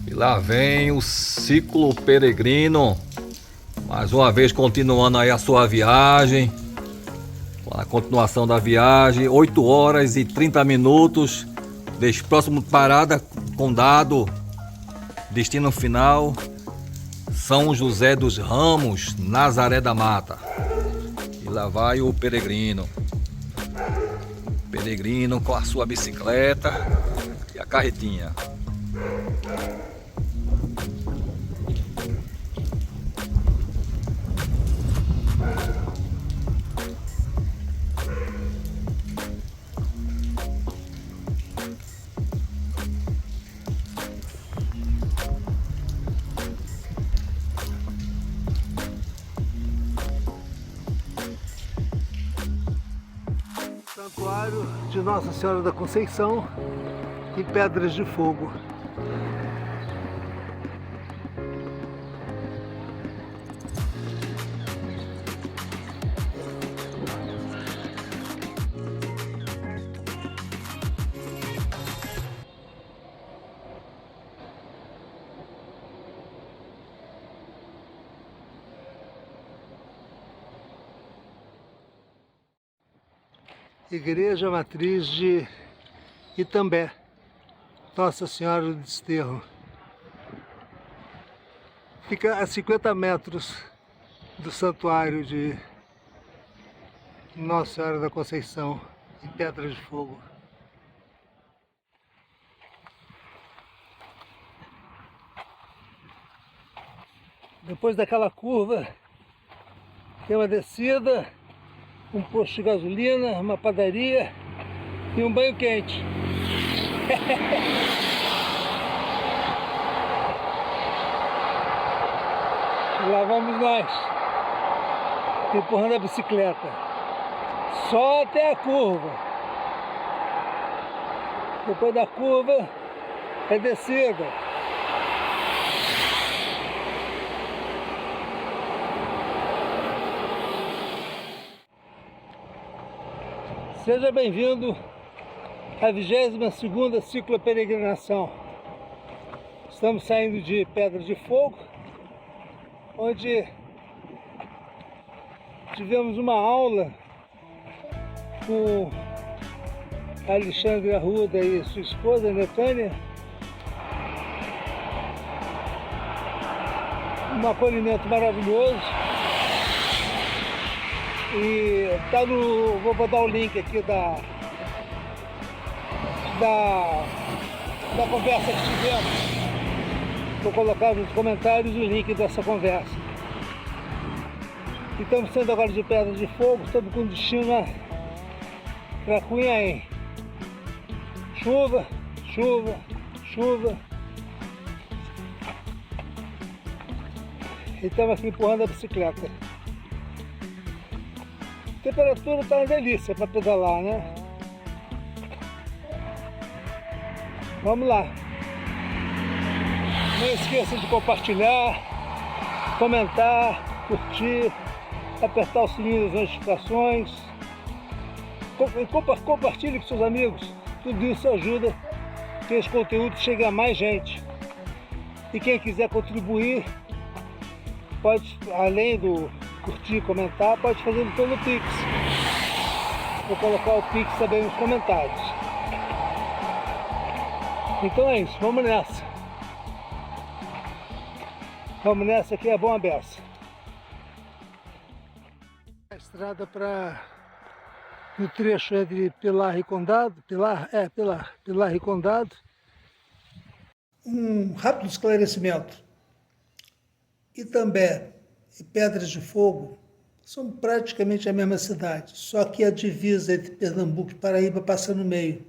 E lá vem o ciclo peregrino, mais uma vez continuando aí a sua viagem, a continuação da viagem, 8 horas e 30 minutos, desde próximo parada, Condado, destino final, São José dos Ramos, Nazaré da Mata. E lá vai o peregrino com a sua bicicleta e a carretinha. Santuário de Nossa Senhora da Conceição em Pedras de Fogo. Igreja Matriz de Itambé, Nossa Senhora do Desterro. Fica a 50 metros do Santuário de Nossa Senhora da Conceição, em Pedras de Fogo. Depois daquela curva, tem uma descida, um posto de gasolina, uma padaria e um banho quente. E lá vamos nós, empurrando a bicicleta, só até a curva. Depois da curva é descida. Seja bem-vindo à 22ª ciclo peregrinação. Estamos saindo de Pedras de Fogo, onde tivemos uma aula com Alexandre Arruda e sua esposa, Netânia. Um acolhimento maravilhoso. E tá no. Vou botar o link aqui da conversa que tivemos. Vou colocar nos comentários o link dessa conversa. E estamos saindo agora de Pedras de Fogo, estamos com destino para Cunhaém. Chuva, chuva, chuva. E estamos aqui empurrando a bicicleta. A temperatura está uma delícia para pedalar, né? Vamos lá. Não esqueça de compartilhar, comentar, curtir, apertar o sininho das notificações. Compartilhe com seus amigos. Tudo isso ajuda que esse conteúdo chegue a mais gente. E quem quiser contribuir, pode, além do curtir, comentar, pode fazer pelo Pix. Vou colocar o Pix também nos comentários. Então é isso, vamos nessa. Vamos nessa que é bom a beça. A estrada para no trecho entre Pilar e Condado, Pilar e Condado. Um rápido esclarecimento. Itambé e Pedras de Fogo são praticamente a mesma cidade, só que a divisa entre Pernambuco e Paraíba passa no meio.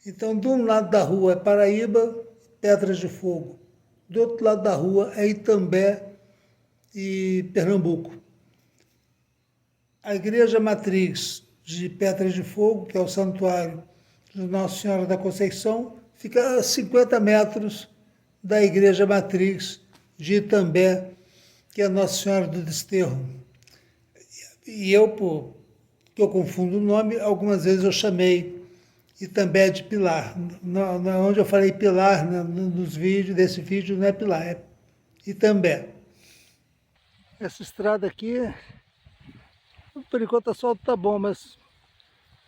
Então, de um lado da rua é Paraíba, Pedras de Fogo. Do outro lado da rua é Itambé e Pernambuco. A Igreja Matriz de Pedras de Fogo, que é o Santuário de Nossa Senhora da Conceição, fica a 50 metros da Igreja Matriz de Itambé, que é Nossa Senhora do Desterro. E eu, porque eu confundo o nome, algumas vezes eu chamei Itambé de Pilar. Onde eu falei Pilar nos vídeos, desse vídeo não é Pilar, é Itambé. Essa estrada aqui, por enquanto o asfalto tá bom, mas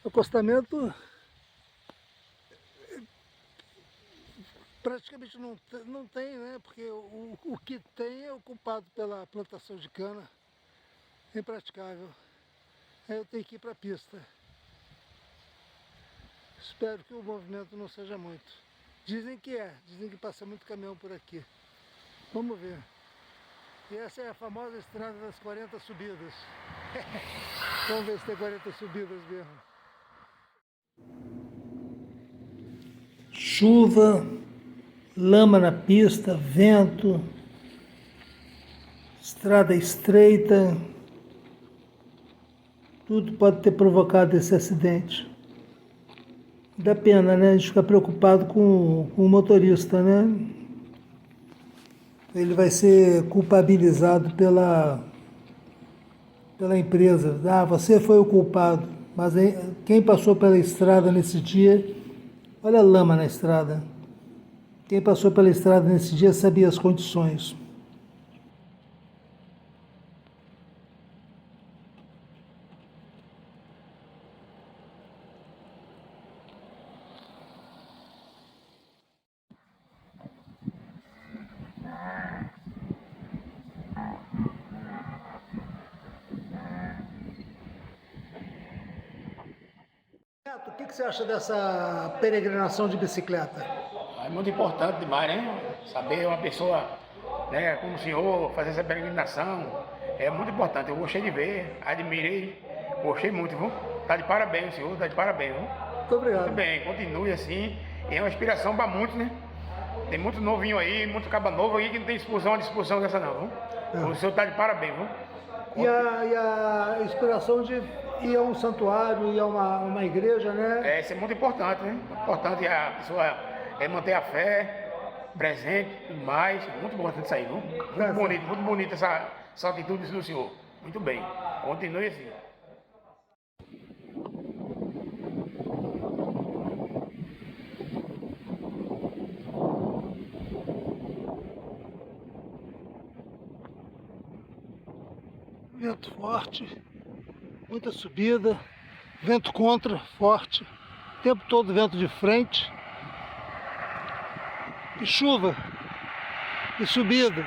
o acostamento praticamente não tem, né? Porque o que tem é ocupado pela plantação de cana. É impraticável. Aí eu tenho que ir para a pista. Espero que o movimento não seja muito. Dizem que passa muito caminhão por aqui. Vamos ver. E essa é a famosa estrada das 40 subidas. Vamos ver se tem 40 subidas mesmo. Chuva, lama na pista, vento, estrada estreita. Tudo pode ter provocado esse acidente. Dá pena, né? A gente fica preocupado com o motorista, né? Ele vai ser culpabilizado pela empresa. Ah, você foi o culpado. Mas quem passou pela estrada nesse dia, olha a lama na estrada. Quem passou pela estrada nesse dia sabia as condições. O que você acha dessa peregrinação de bicicleta? É muito importante demais, né? Saber uma pessoa, né, como o senhor, fazer essa peregrinação, é muito importante. Eu gostei de ver, admirei, gostei muito, viu? Tá de parabéns, senhor, tá de parabéns, viu? Muito obrigado. Muito bem, continue assim. E é uma inspiração para muitos, né? Tem muito novinho aí, muito caba novo aí que não tem disposição dessa não, viu? O senhor tá de parabéns, viu? E a inspiração de ir a um santuário, ir a uma igreja, né? Isso é muito importante, né? Importante a pessoa manter a fé presente e tudo mais. Muito importante isso aí, viu? Muito bonito essa atitude do senhor. Muito bem. Continue assim. Vento forte, muita subida, vento contra, forte, o tempo todo vento de frente, e chuva, e subida.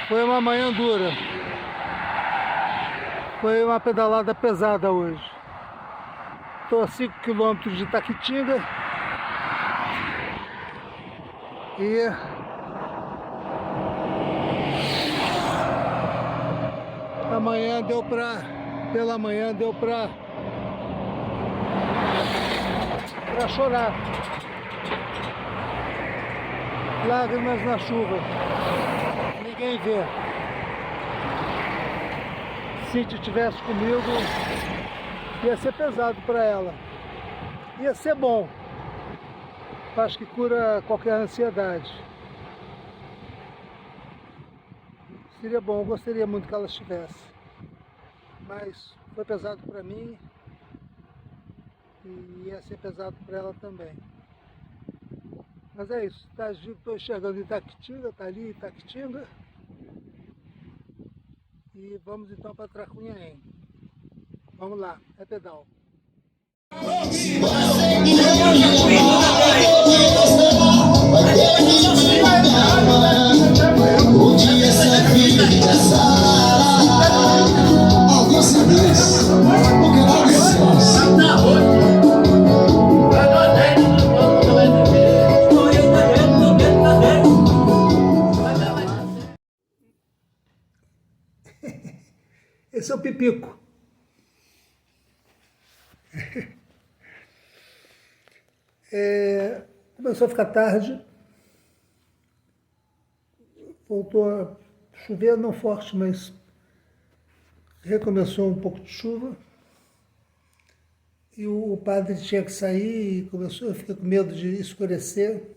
Foi uma manhã dura, foi uma pedalada pesada hoje. Estou a 5 km de Itaquitinga e pela manhã deu pra chorar. Lágrimas na chuva. Ninguém vê. Se Cintia estivesse comigo, ia ser pesado para ela. Ia ser bom. Acho que cura qualquer ansiedade. Seria bom, eu gostaria muito que ela estivesse. Mas foi pesado para mim e ia ser pesado para ela também. Mas é isso, estou enxergando Itaquitinga, está ali Itaquitinga. E vamos então para Tracunhaém. Vamos lá, é pedal. Esse é o Pipico. Começou a ficar tarde, voltou a chover, não forte, mas recomeçou um pouco de chuva. E o padre tinha que sair e eu fiquei com medo de escurecer.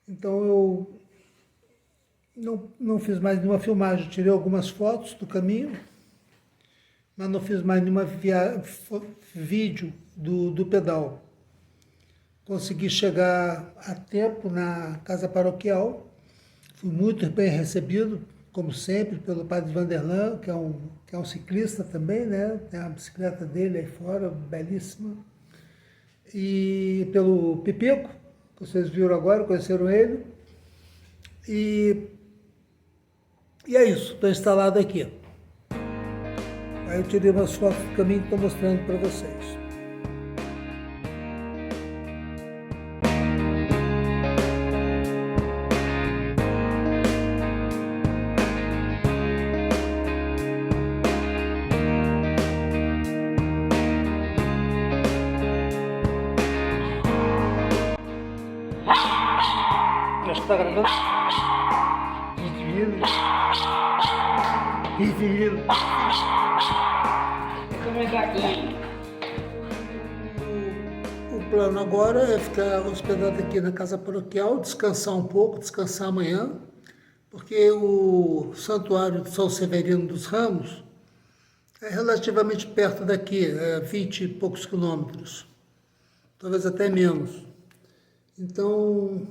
Então eu não fiz mais nenhuma filmagem, tirei algumas fotos do caminho, mas não fiz mais nenhuma vídeo do pedal. Consegui chegar a tempo na casa paroquial, fui muito bem recebido, como sempre, pelo padre Vanderlan, que é um ciclista também, né? Tem a bicicleta dele aí fora, belíssima. E pelo Pipico, que vocês viram agora, conheceram ele. E é isso, estou instalado aqui. Aí eu tirei umas fotos do caminho que estou mostrando para vocês. Já está gravando? Divino. O plano agora é ficar hospedado aqui na casa paroquial, descansar um pouco, descansar amanhã, porque o Santuário de São Severino dos Ramos é relativamente perto daqui, 20 e poucos quilômetros, talvez até menos. Então,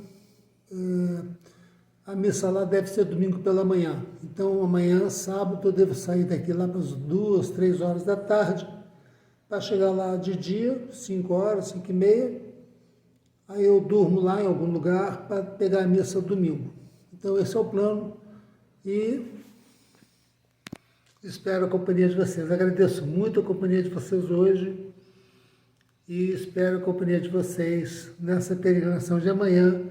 a missa lá deve ser domingo pela manhã. Então, amanhã, sábado, eu devo sair daqui lá para as 2, 3 horas da tarde, para chegar lá de dia, 5 horas, 5 e meia. Aí eu durmo lá em algum lugar para pegar a missa domingo. Então, esse é o plano e espero a companhia de vocês. Agradeço muito a companhia de vocês hoje e espero a companhia de vocês nessa peregrinação de amanhã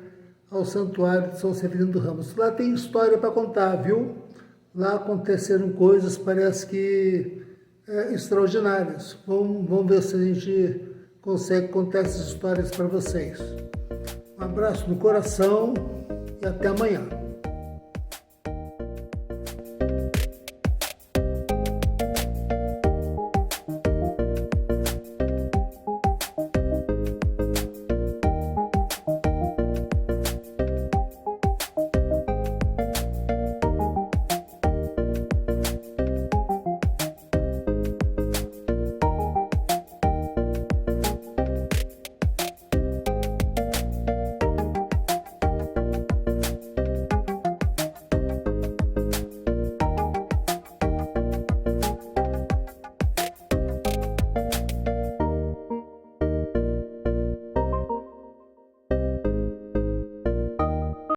ao Santuário de São Severino dos Ramos. Lá tem história para contar, viu? Lá aconteceram coisas, parece que extraordinárias. Vamos ver se a gente consegue contar essas histórias para vocês. Um abraço no coração e até amanhã.